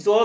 2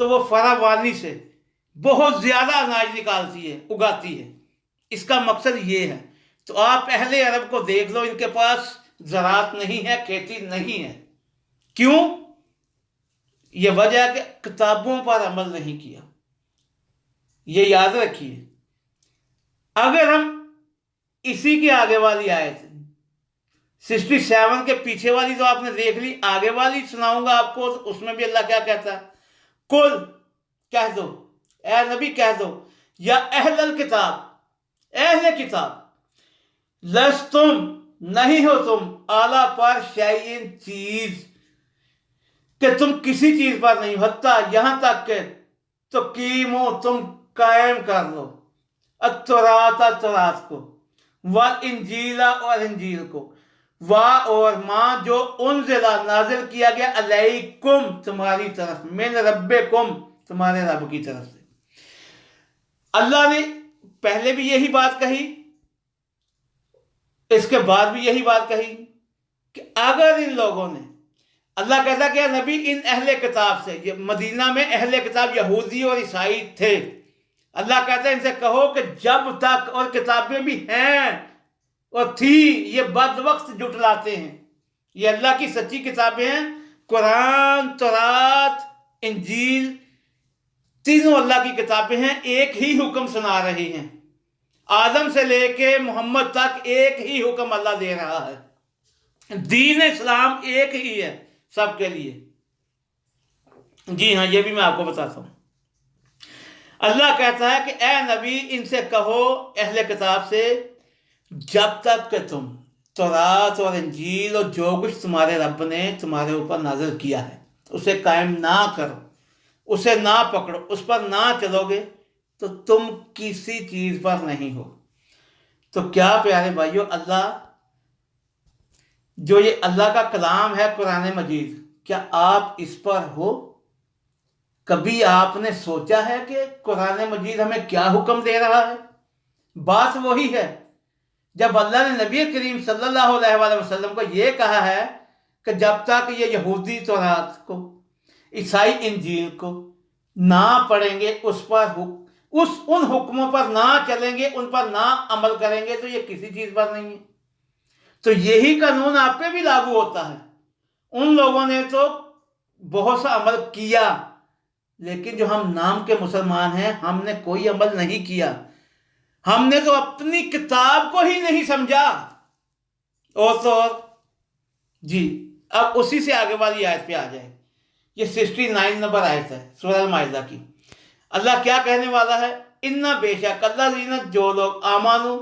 تو وہ فراوانی سے بہت زیادہ اناج نکالتی ہے، اگاتی ہے۔ اس کا مقصد یہ ہے۔ تو آپ اہل عرب کو دیکھ لو، ان کے پاس زراعت نہیں ہے، کھیتی نہیں ہے۔ کیوں؟ یہ وجہ ہے کہ کتابوں پر عمل نہیں کیا۔ یہ یاد رکھیے۔ اگر ہم اسی کی آگے والی آیت 67 کے پیچھے والی تو آپ نے دیکھ لی، آگے والی سناؤں گا آپ کو، تو اس میں بھی اللہ کیا کہتا ہے؟ کل، کہہ دو اے نبی، کہہ دو یا اہل الکتاب، اہل کتاب، لستم، نہیں ہو تم، اعلیٰ پر شیئن، چیز، کہ تم کسی چیز پر نہیں ہو، حتیٰ یہاں تک کہ تقیمو، تم قائم کر لو، التوراۃ، تورات کو، والانجیل، اور انجیل کو، اور ماں جو انزلہ، نازل کیا گیا، علیکم، تمہاری طرف، من ربکم، تمہارے رب کی طرف سے۔ اللہ نے پہلے بھی یہی بات کہی، اس کے بعد بھی یہی بات کہی کہ اگر ان لوگوں نے، اللہ کہتا کہ نبی ان اہل کتاب سے، یہ مدینہ میں اہل کتاب یہودی اور عیسائی تھے، اللہ کہتا ہے ان سے کہو کہ جب تک، اور کتابیں بھی ہیں اور تھی، یہ بد وقت جٹلاتے ہیں۔ یہ اللہ کی سچی کتابیں ہیں، قرآن، تورات، انجیل، تینوں اللہ کی کتابیں ہیں، ایک ہی حکم سنا رہی ہیں۔ آدم سے لے کے محمد تک ایک ہی حکم اللہ دے رہا ہے۔ دین اسلام ایک ہی ہے سب کے لیے۔ جی ہاں، یہ بھی میں آپ کو بتاتا ہوں۔ اللہ کہتا ہے کہ اے نبی ان سے کہو، اہل کتاب سے، جب تک کہ تم تورات اور انجیل اور جو کچھ تمہارے رب نے تمہارے اوپر نازل کیا ہے اسے قائم نہ کرو، اسے نہ پکڑو، اس پر نہ چلو گے، تو تم کسی چیز پر نہیں ہو۔ تو کیا پیارے بھائیو، اللہ جو یہ اللہ کا کلام ہے قرآن مجید، کیا آپ اس پر ہو؟ کبھی آپ نے سوچا ہے کہ قرآن مجید ہمیں کیا حکم دے رہا ہے؟ بات وہی ہے۔ جب اللہ نے نبی کریم صلی اللہ علیہ وآلہ وسلم کو یہ کہا ہے کہ جب تک یہ یہودی تورات کو، عیسائی انجیل کو نہ پڑھیں گے، اس پر ان حکموں پر نہ چلیں گے، ان پر نہ عمل کریں گے، تو یہ کسی چیز پر نہیں ہے۔ تو یہی قانون آپ پہ بھی لاگو ہوتا ہے۔ ان لوگوں نے تو بہت سا عمل کیا، لیکن جو ہم نام کے مسلمان ہیں، ہم نے کوئی عمل نہیں کیا۔ ہم نے تو اپنی کتاب کو ہی نہیں سمجھا۔ اور تو اور جی، اب اسی سے آگے والی آیت پہ آ جائے۔ یہ 69 نمبر آیت ہے سورہ المائدہ کی۔ اللہ کیا کہنے والا ہے؟ اِنَّ، بے شک، الذین، جو لوگ، آمنوا،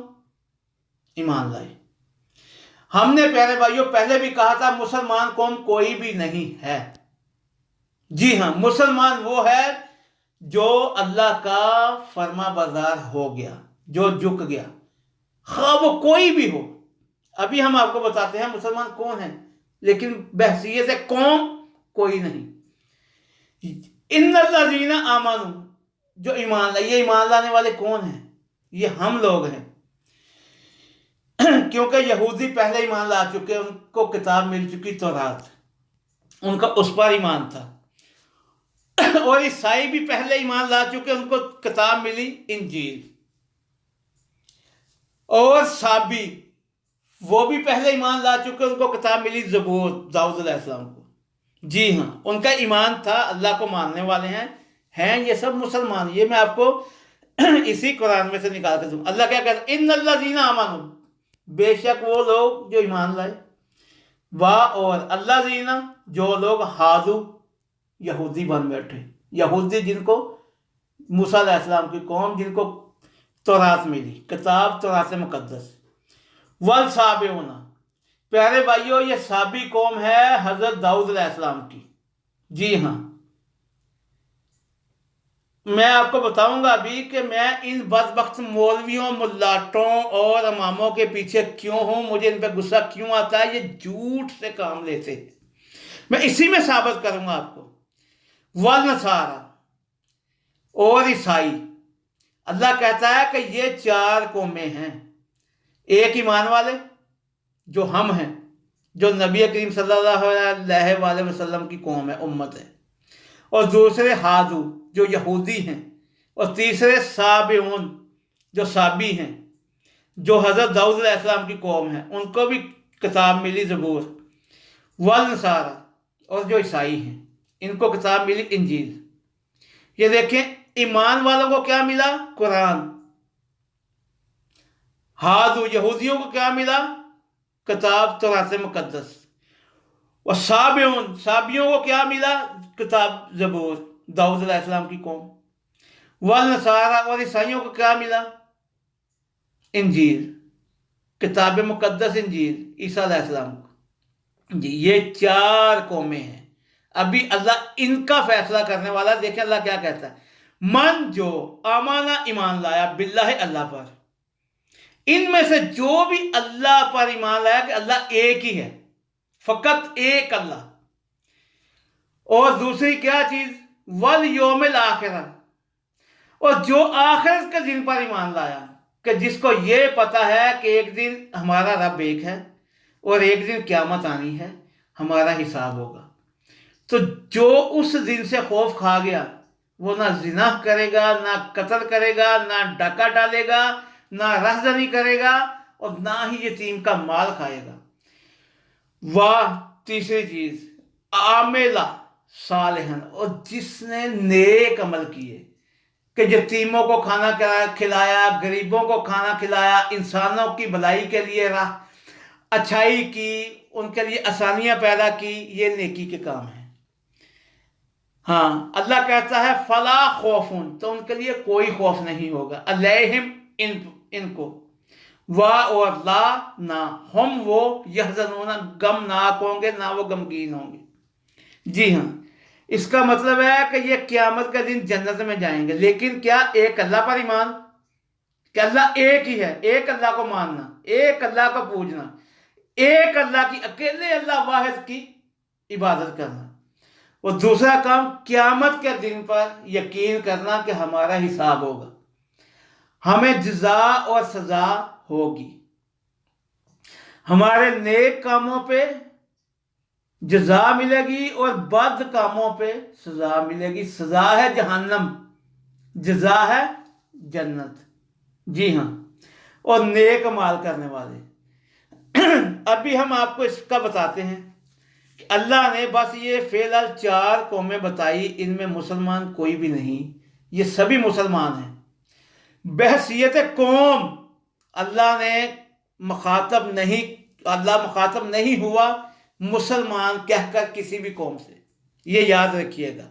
ایمان لائے۔ ہم نے پیارے بھائیوں پہلے بھی کہا تھا، مسلمان قوم کوئی بھی نہیں ہے۔ جی ہاں، مسلمان وہ ہے جو اللہ کا فرما بردار ہو گیا، جو جھک گیا، خواہ وہ کوئی بھی ہو۔ ابھی ہم آپ کو بتاتے ہیں مسلمان کون ہیں، لیکن بحثیت قوم کوئی نہیں۔ ان الذین آمنوا، جو ایمان لائے۔ یہ ایمان لانے والے کون ہیں؟ یہ ہم لوگ ہیں، کیونکہ یہودی پہلے ایمان لا چکے، ان کو کتاب مل چکی تورات، ان کا اس پر ایمان تھا۔ اور عیسائی بھی پہلے ایمان لا چکے، ان کو کتاب ملی انجیل۔ اور صابی، وہ بھی پہلے ایمان لا چکے، ان کو کتاب ملی زبور، داؤد علیہ السلام کو۔ جی ہاں، ان کا ایمان تھا، اللہ کو ماننے والے ہیں یہ سب مسلمان۔ یہ میں آپ کو اسی قرآن میں سے نکال کے دوں۔ اللہ کیا کہتا ہے؟ ان الذین آمنوا، بے شک وہ لوگ جو ایمان لائے، اور الذین، جو لوگ، ہادو، یہودی بن بیٹھے۔ یہودی جن کو موسیٰ علیہ السلام کی قوم، جن کو تورات ملی، کتاب تورات مقدس۔ والسابعون، پیارے بھائیوں یہ سابی قوم ہے حضرت داؤد علیہ السلام کی۔ جی ہاں، میں آپ کو بتاؤں گا ابھی کہ میں ان بدبخت مولویوں، ملاٹوں اور اماموں کے پیچھے کیوں ہوں، مجھے ان پہ غصہ کیوں آتا ہے۔ یہ جھوٹ سے کام لیتے ہیں، میں اسی میں ثابت کروں گا آپ کو۔ والنصارى، اور عیسائی۔ اللہ کہتا ہے کہ یہ 4 قومیں ہیں۔ ایک ایمان والے جو ہم ہیں، جو نبی کریم صلی اللہ علیہ وآلہ وسلم کی قوم ہے، امت ہے۔ اور دوسرے ہادو جو یہودی ہیں، اور تیسرے سابعون جو سابی ہیں، جو حضرت داؤد علیہ السلام کی قوم ہے، ان کو بھی کتاب ملی زبور، والنصارہ اور جو عیسائی ہیں ان کو کتاب ملی انجیل۔ یہ دیکھیں ایمان والوں کو کیا ملا؟ قرآن۔ ہادو یہودیوں کو کیا ملا؟ کتاب تورات مقدس۔ اور سابعون سابیوں کو کیا ملا؟ کتاب زبور، داؤد علیہ السلام کی قوم۔ والنصارہ اور عیسائیوں کو کیا ملا؟ انجیل، کتاب مقدس انجیل عیسیٰ علیہ السلام کو۔ جی یہ 4 قومیں ہیں۔ ابھی اللہ ان کا فیصلہ کرنے والا ہے۔ دیکھیں اللہ کیا کہتا ہے، من جو آمانہ ایمان لایا باللہ اللہ پر، ان میں سے جو بھی اللہ پر ایمان لایا کہ اللہ ایک ہی ہے، فقط ایک اللہ، اور دوسری کیا چیز، والیوم الآخرہ، اور جو آخرت کے دن پر ایمان لایا کہ جس کو یہ پتا ہے کہ ایک دن ہمارا رب ایک ہے اور ایک دن قیامت آنی ہے، ہمارا حساب ہوگا، تو جو اس دن سے خوف کھا گیا وہ نہ زنا کرے گا، نہ قتل کرے گا، نہ ڈاکہ ڈالے گا، نہ رہزنی کرے گا، اور نہ ہی یتیم کا مال کھائے گا۔ واہ، تیسری چیز، عاملہ صالحن، اور جس نے نیک عمل کیے کہ یتیموں کو کھانا کھلایا، غریبوں کو کھانا کھلایا، انسانوں کی بھلائی کے لیے راہ اچھائی کی، ان کے لیے آسانیاں پیدا کی، یہ نیکی کے کام ہیں۔ ہاں اللہ کہتا ہے فلا خوفن، تو ان کے لیے کوئی خوف نہیں ہوگا، علیہم ان کو، اور لا نہ، ہم وہ یحزنون غمناک ہوں گے، نہ وہ غمگین ہوں گے۔ جی ہاں، اس کا مطلب ہے کہ یہ قیامت کا دن جنت میں جائیں گے، لیکن کیا ایک اللہ پر ایمان، کہ اللہ ایک ہی ہے، ایک اللہ کو ماننا، ایک اللہ کو پوجنا، ایک اللہ کی، اکیلے اللہ واحد کی عبادت کرنا، اور دوسرا کام قیامت کے دن پر یقین کرنا کہ ہمارا حساب ہوگا، ہمیں جزا اور سزا ہوگی، ہمارے نیک کاموں پہ جزا ملے گی اور بد کاموں پہ سزا ملے گی۔ سزا ہے جہنم، جزا ہے جنت۔ جی ہاں، اور نیک مال کرنے والے۔ ابھی ہم آپ کو اس کا بتاتے ہیں کہ اللہ نے بس یہ فی الحال 4 قومیں بتائی، ان میں مسلمان کوئی بھی نہیں، یہ سبھی مسلمان ہیں۔ بحیثیت قوم اللہ مخاطب نہیں ہوا مسلمان کہہ کر کسی بھی قوم سے، یہ یاد رکھیے گا،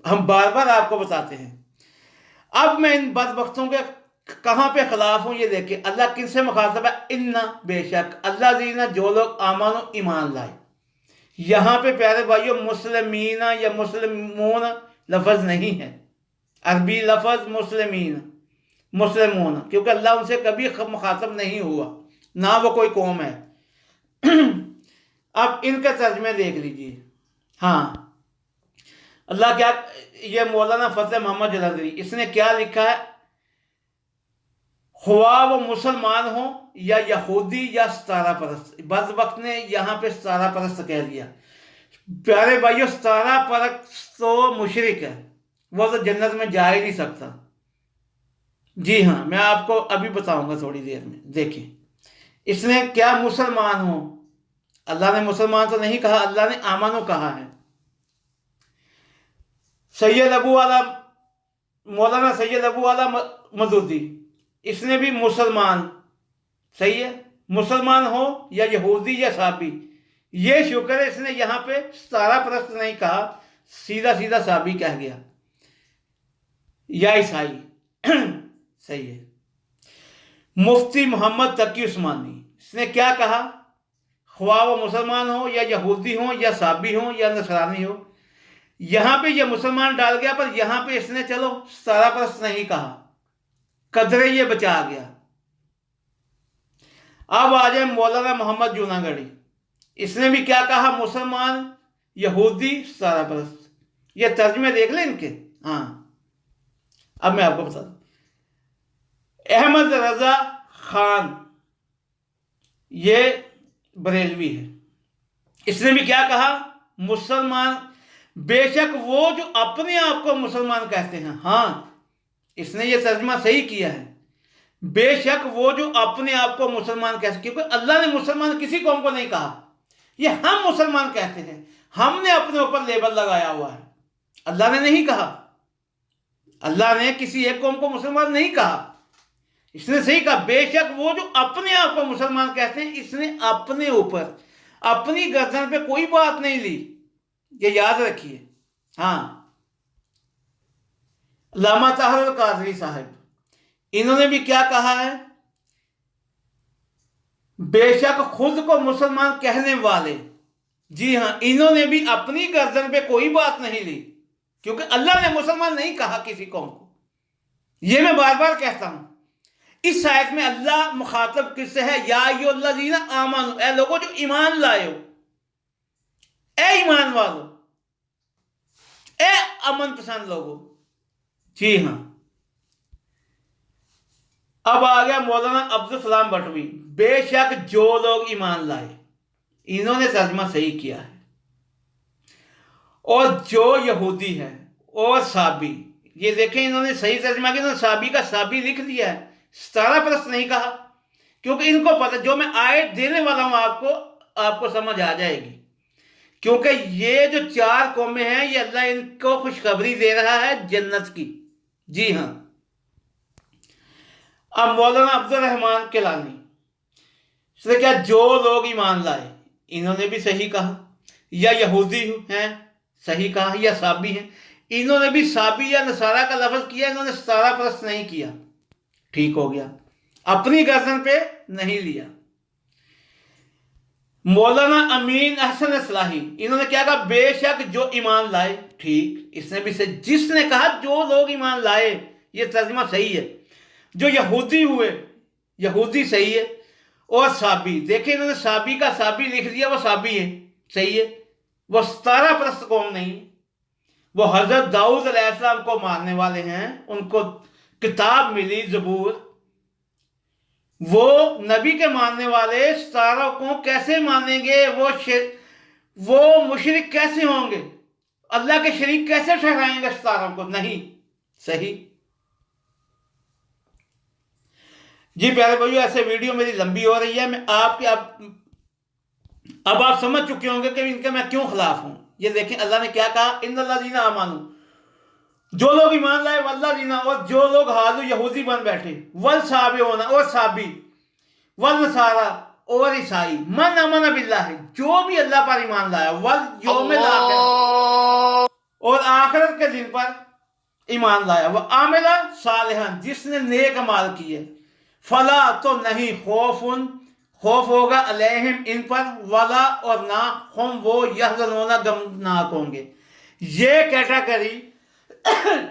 ہم بار بار آپ کو بتاتے ہیں۔ اب میں ان بدبختوں کے کہاں پہ خلاف ہوں، یہ دیکھیں اللہ کن سے مخاطب ہے، انا بے شک اللہ دینا جو لوگ آمان و ایمان لائے۔ یہاں پہ پیارے بھائیو مسلمین یا مسلمون لفظ نہیں ہے، عربی لفظ مسلمون، کیونکہ اللہ ان سے کبھی مخاطب نہیں ہوا، نہ وہ کوئی قوم ہے۔ اب ان کا ترجمے دیکھ لیجیے۔ ہاں اللہ کیا، یہ مولانا فتح محمد جلندری، اس نے کیا لکھا ہے، خواہ وہ مسلمان ہوں یا یہودی یا ستارہ پرست، بعض وقت نے یہاں پہ ستارہ پرست کہہ دیا۔ پیارے بھائیو ستارہ پرست تو مشرک ہے، وہ تو جنت میں جا ہی نہیں سکتا۔ جی ہاں، میں آپ کو ابھی بتاؤں گا تھوڑی دیر میں۔ دیکھیں اس نے کیا، مسلمان ہوں، اللہ نے مسلمان تو نہیں کہا، اللہ نے آمنو کہا ہے۔ مولانا سید ابو اعلیٰ مودودی، اس نے بھی مسلمان، صحیح ہے، مسلمان ہو یا یہودی یا صابی، یہ شکر ہے اس نے یہاں پہ ستارہ پرست نہیں کہا، سیدھا سیدھا صابی کہہ گیا یا عیسائی۔ صحیح ہے۔ مفتی محمد تقی عثمانی، اس نے کیا کہا، خواہ وہ مسلمان ہو یا یہودی ہوں یا صابی ہوں یا نصرانی ہو، یہاں پہ یہ مسلمان ڈال گیا، پر یہاں پہ اس نے چلو ستارہ پرست نہیں کہا، قدرے یہ بچا گیا۔ اب آ جائے مولانا محمد جوناگڑھی، اس نے بھی کیا کہا، مسلمان، یہودی، ستارہ پرست۔ یہ ترجمے دیکھ لیں ان کے۔ ہاں اب میں آپ کو بتا دوں، احمد رضا خان یہ بریلوی ہے، اس نے بھی کیا کہا، مسلمان بے شک وہ جو اپنے آپ کو مسلمان کہتے ہیں، ہاں اس نے یہ ترجمہ صحیح کیا ہے، بے شک وہ جو اپنے آپ کو مسلمان کہتے ہیں، کیونکہ اللہ نے مسلمان کسی قوم کو نہیں کہا، یہ ہم مسلمان کہتے ہیں، ہم نے اپنے اوپر لیبل لگایا ہوا ہے، اللہ نے نہیں کہا، اللہ نے کسی ایک قوم کو مسلمان نہیں کہا، اس نے صحیح کہا بے شک وہ جو اپنے آپ کو مسلمان کہتے ہیں، اس نے اپنے اوپر اپنی گردن پہ کوئی بات نہیں لی، یہ یاد رکھیے۔ ہاں علامہ طاہر القادری صاحب، انہوں نے بھی کیا کہا ہے، بے شک خود کو مسلمان کہنے والے، جی ہاں انہوں نے بھی اپنی گردن پہ کوئی بات نہیں لی، کیونکہ اللہ نے مسلمان نہیں کہا کسی قوم کو، یہ میں بار بار کہتا ہوں۔ اس آیت میں اللہ مخاطب کس سے ہے؟ یا ایھا الذین آمنو، اے لوگوں جو ایمان لائے ہو، اے ایمان والو، اے امن پسند لوگوں، جی ہاں۔ اب آ گیا مولانا عبدالسلام بٹوی، بے شک جو لوگ ایمان لائے، انہوں نے ترجمہ صحیح کیا ہے، اور جو یہودی ہے اور صابی، یہ دیکھیں انہوں نے صحیح ترجمہ کیا، انہوں نے صابی کا صابی لکھ دیا ہے، ستارہ پرست نہیں کہا، کیونکہ ان کو پتہ جو میں آیت دینے والا ہوں آپ کو سمجھ آ جائے گی، کیونکہ یہ جو 4 قومیں ہیں یہ اللہ ان کو خوشخبری دے رہا ہے جنت کی، جی ہاں۔ اب مولانا عبد الرحمن کیلانی، اس نے کیا جو لوگ ایمان لائے، انہوں نے بھی صحیح کہا، یا یہودی ہیں صحیح کہا، یا صابی ہیں، انہوں نے بھی صابی یا نصارہ کا لفظ کیا، انہوں نے ستارہ پرست نہیں کیا، ٹھیک ہو گیا، اپنی گردن پہ نہیں لیا۔ مولانا امین احسن اصلاحی، انہوں نے کیا کہا، بے شک جو ایمان لائے، ٹھیک، اس نے بھی صحیح، جس نے کہا جو لوگ ایمان لائے، یہ ترجمہ صحیح ہے، جو یہودی ہوئے، یہودی صحیح ہے، اور صابی، دیکھیں انہوں نے صابی کا صابی لکھ دیا، وہ صابی ہے، صحیح ہے، وہ ستارہ پرست قوم نہیں، وہ حضرت داؤد علیہ السلام کو ماننے والے ہیں، ان کو کتاب ملی زبور، وہ نبی کے ماننے والے ستاروں کو کیسے مانیں گے، وہ مشرک کیسے ہوں گے، اللہ کے شریک کیسے ٹھہرائیں گے ستاروں کو، نہیں، صحیح۔ جی پیارے بھائیو، ایسے ویڈیو میری لمبی ہو رہی ہے، میں اب آپ سمجھ چکے ہوں گے کہ ان کے میں کیوں خلاف ہوں۔ یہ دیکھیں اللہ نے کیا کہا، ان الذین آمنوا، جو لوگ ایمان لائے، والذین، اور جو لوگ ہادو یہودی بن بیٹھے، والصابئون، اور صابی، والنصارى، اور عیسائی، من امن باللہ، جو بھی اللہ پر ایمان لایا، والیوم الاخر، اور آخرت کے دن پر ایمان لایا، وعمل صالحا، جس نے نیک اعمال کیے، فلا، تو نہیں، خوف ہوگا، علیہم، ان پر، ولا، اور نہ، ہم وہ، یحزنون، غمناک ہوں گے۔ یہ کیٹاگری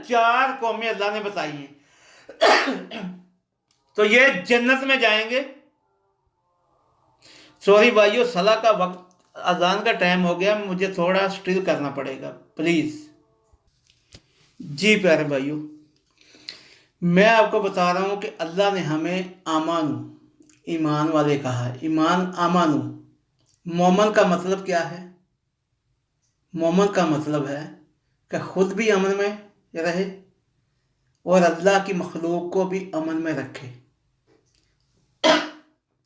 4 قومیں اللہ نے بتائی ہیں، تو یہ جنت میں جائیں گے۔ سوری بھائیو، صلاح کا وقت، اذان کا ٹائم ہو گیا، مجھے تھوڑا سٹل کرنا پڑے گا پلیز۔ جی پیارے بھائیو، میں آپ کو بتا رہا ہوں کہ اللہ نے ہمیں آمانو، ایمان والے کہا ہے، ایمان آمانو، مومن کا مطلب کیا ہے؟ مومن کا مطلب ہے کہ خود بھی امن میں رہے اور اللہ کی مخلوق کو بھی امن میں رکھے،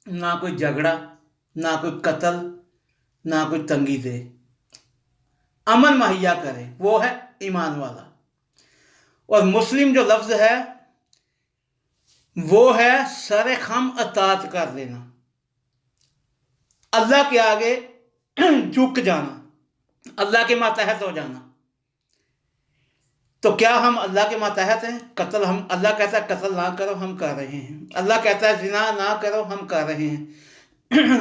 نہ کوئی جھگڑا، نہ کوئی قتل، نہ کوئی تنگی دے، امن مہیا کرے، وہ ہے ایمان والا۔ اور مسلم جو لفظ ہے وہ ہے سر خم اطاعت کر دینا، اللہ کے آگے جھک جانا، اللہ کے ماتحت ہو جانا۔ تو کیا ہم اللہ کے ماتحت ہیں؟ قتل، اللہ کہتا ہے قتل نہ کرو، ہم کر رہے ہیں۔ اللہ کہتا ہے زنا نہ کرو، ہم کر رہے ہیں۔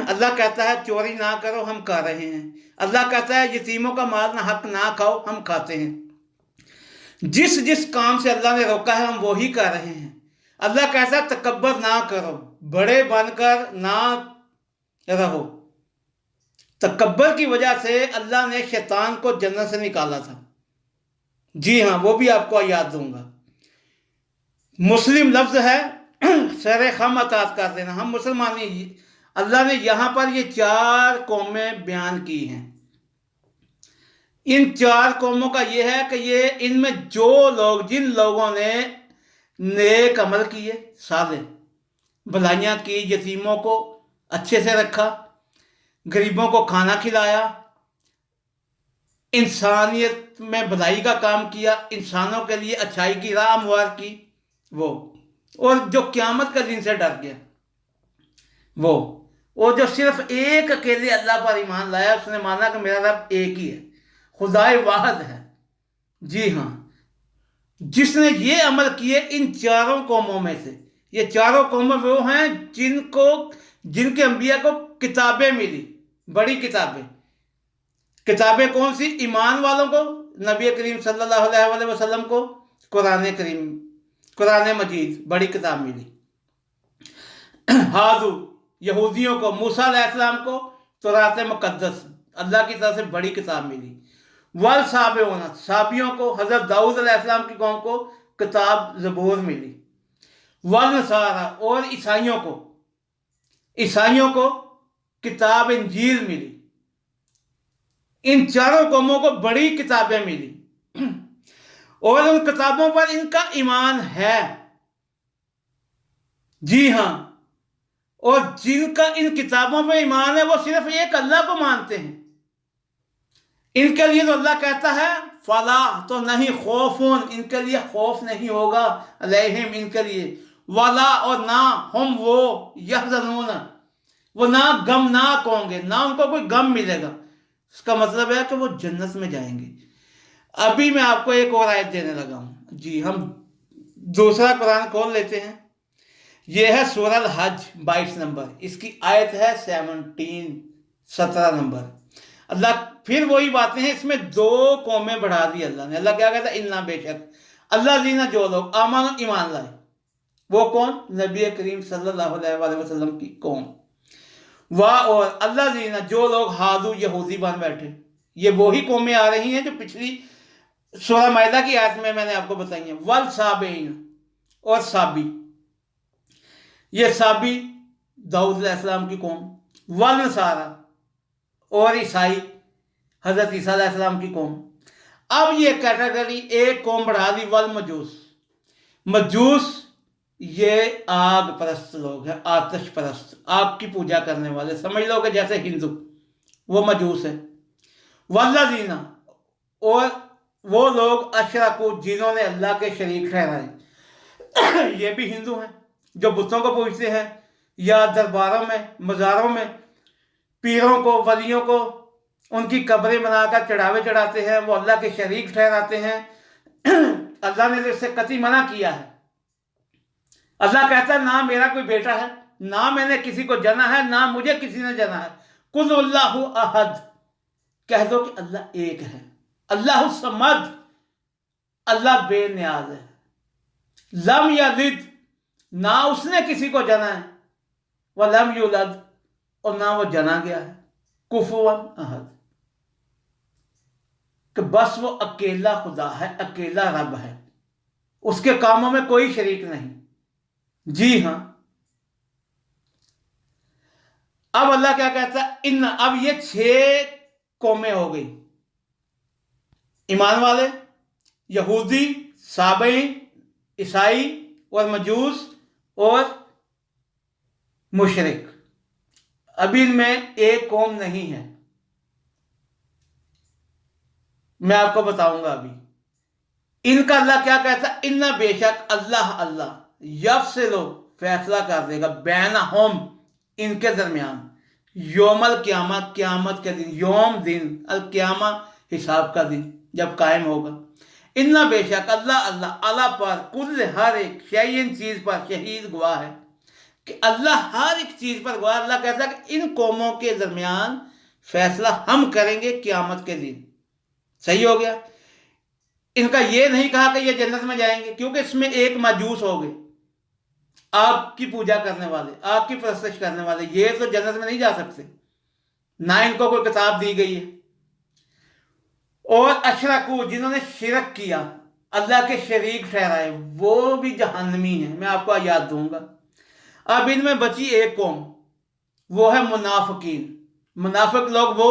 اللہ کہتا ہے چوری نہ کرو، ہم کر رہے ہیں۔ اللہ کہتا ہے یتیموں کا مال نہ حق نہ کھاؤ، ہم کھاتے ہیں۔ جس کام سے اللہ نے روکا ہے ہم وہی کر رہے ہیں۔ اللہ کہتا ہے تکبر نہ کرو، بڑے بن کر نہ رہو۔ تکبر کی وجہ سے اللہ نے شیطان کو جنت سے نکالا تھا، جی ہاں، وہ بھی آپ کو یاد دوں گا۔ مسلم لفظ ہے سر خم اطاعت کر دینا، ہم مسلمان نہیں۔ اللہ نے یہاں پر یہ 4 قومیں بیان کی ہیں۔ ان 4 قوموں کا یہ ہے کہ یہ ان میں جو لوگ جن لوگوں نے نیک عمل کیے، صالح بھلائیاں کی، یتیموں کو اچھے سے رکھا، غریبوں کو کھانا کھلایا، انسانیت میں بھلائی کا کام کیا، انسانوں کے لیے اچھائی کی راہ ہموار کی، وہ اور جو قیامت کا دن سے ڈر گیا، وہ اور جو صرف ایک اکیلے اللہ پر ایمان لایا، اس نے مانا کہ میرا رب ایک ہی ہے، خدائے واحد ہے۔ جی ہاں، جس نے یہ عمل کیے ان 4 قوموں میں سے، یہ 4 قومیں وہ ہیں جن کے انبیاء کو کتابیں ملی، بڑی کتابیں۔ کتابیں کون سی؟ ایمان والوں کو نبی کریم صلی اللہ علیہ وسلم کو قرآن کریم، قرآن مجید بڑی کتاب ملی۔ ہادو یہودیوں کو، موسیٰ علیہ السلام کو تورات مقدس اللہ کی طرف سے بڑی کتاب ملی۔ والصابئون صابیوں کو، حضرت داؤد علیہ السلام کی قوم کو کتاب زبور ملی۔ والنصارى اور عیسائیوں کو کتاب انجیل ملی۔ ان 4 قوموں کو بڑی کتابیں ملی اور ان کتابوں پر ان کا ایمان ہے۔ جی ہاں، اور جن کا ان کتابوں پہ ایمان ہے وہ صرف ایک اللہ کو مانتے ہیں۔ ان کے لیے تو اللہ کہتا ہے فلا، تو نہیں خوفون، ان کے لیے خوف نہیں ہوگا، علیہم ان کے لیے، ولا اور نہ، ہم وہ، یحزنون وہ نہ غمناک ہوں گے، نہ ان کو کوئی غم ملے گا۔ اس کا مطلب ہے کہ وہ جنت میں جائیں گے۔ ابھی میں آپ کو ایک اور آیت دینے لگا ہوں۔ جی، ہم دوسرا قرآن کھول لیتے ہیں۔ یہ ہے سورہ الحج 22 نمبر، اس کی آیت ہے 17 نمبر۔ اللہ پھر وہی باتیں ہیں، اس میں 2 قومیں بڑھا دی اللہ نے۔ اللہ کیا کہتا ہے؟ انا بے شک اللہ زینہ جو لوگ آمن ایمان لائے، وہ کون؟ نبی کریم صلی اللہ علیہ وسلم کی قوم۔ اور اللہ زینہ جو لوگ ہادو یہودی بن بیٹھے، یہ وہی قومیں آ رہی ہیں جو پچھلی سورہ مائدہ کی آیت میں نے آپ کو بتائی ہیں۔ والصابئین اور صابی، یہ صابی داؤد علیہ السلام کی قوم۔ والنصارى اور عیسائی حضرت عیسیٰ علیہ السلام کی قوم۔ اب یہ کیٹیگری ایک قوم بڑھا دی، والمجوس، مجوس یہ آگ پرست لوگ ہیں، آتش پرست، آگ کی پوجا کرنے والے، سمجھ لو کہ جیسے ہندو، وہ مجوس ہے۔ والذین اور وہ لوگ اشرکوا جنہوں نے اللہ کے شریک ٹھہرائے، یہ بھی ہندو ہیں جو بتوں کو پوجتے ہیں، یا درباروں میں، مزاروں میں پیروں کو، ولیوں کو ان کی قبریں بنا کر چڑھاوے چڑھاتے ہیں، وہ اللہ کے شریک ٹھہراتے ہیں۔ اللہ نے اس سے قطعی منع کیا ہے۔ اللہ کہتا ہے نہ میرا کوئی بیٹا ہے، نہ میں نے کسی کو جنا ہے، نہ مجھے کسی نے جنا ہے۔ قل اللہ احد، کہہ دو کہ اللہ ایک ہے۔ اللہ الصمد، اللہ بے نیاز ہے۔ لم یلد، نہ اس نے کسی کو جنا ہے، ولم یولد اور نہ وہ جنا گیا ہے۔ کفوا احد، کہ بس وہ اکیلا خدا ہے، اکیلا رب ہے، اس کے کاموں میں کوئی شریک نہیں۔ جی ہاں، اب اللہ کیا کہتا ہے؟ اب یہ 6 قومیں ہو گئی، ایمان والے، یہودی، صابئین، عیسائی اور مجوس اور مشرک۔ ابھی ان میں ایک قوم نہیں ہے، میں آپ کو بتاؤں گا ابھی۔ ان کا اللہ کیا کہتا ہے؟ ان بے شک اللہ یفصل فیصلہ کر دے گا، بینہم ان کے درمیان، یوم القیامہ قیامت کے دن، یوم دن، القیامہ حساب کا دن جب قائم ہوگا۔ ان بے شک اللہ پر کل ہر ایک شیئن چیز پر شہید گواہ ہے، کہ اللہ ہر ایک چیز پر گواہ۔ اللہ کہتا ہے کہ ان قوموں کے درمیان فیصلہ ہم کریں گے قیامت کے دن۔ صحیح ہو گیا؟ ان کا یہ نہیں کہا کہ یہ جنت میں جائیں گے، کیونکہ اس میں ایک مجوس ہو گئے، آگ کی پوجا کرنے والے، آگ کی پرستش کرنے والے، یہ تو جنت میں نہیں جا سکتے، نہ ان کو کوئی کتاب دی گئی ہے۔ اور اشرکو جنہوں نے شرک کیا، اللہ کے شریک ٹھہرائے، وہ بھی جہنمی ہیں، میں آپ کو یاد دوں گا۔ اب ان میں بچی ایک قوم، وہ ہے منافقین۔ منافق لوگ وہ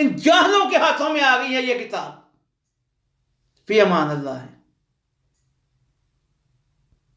ان جاہلوں کے ہاتھوں میں آ گئی ہے یہ کتاب. فی امان اللہ ہے.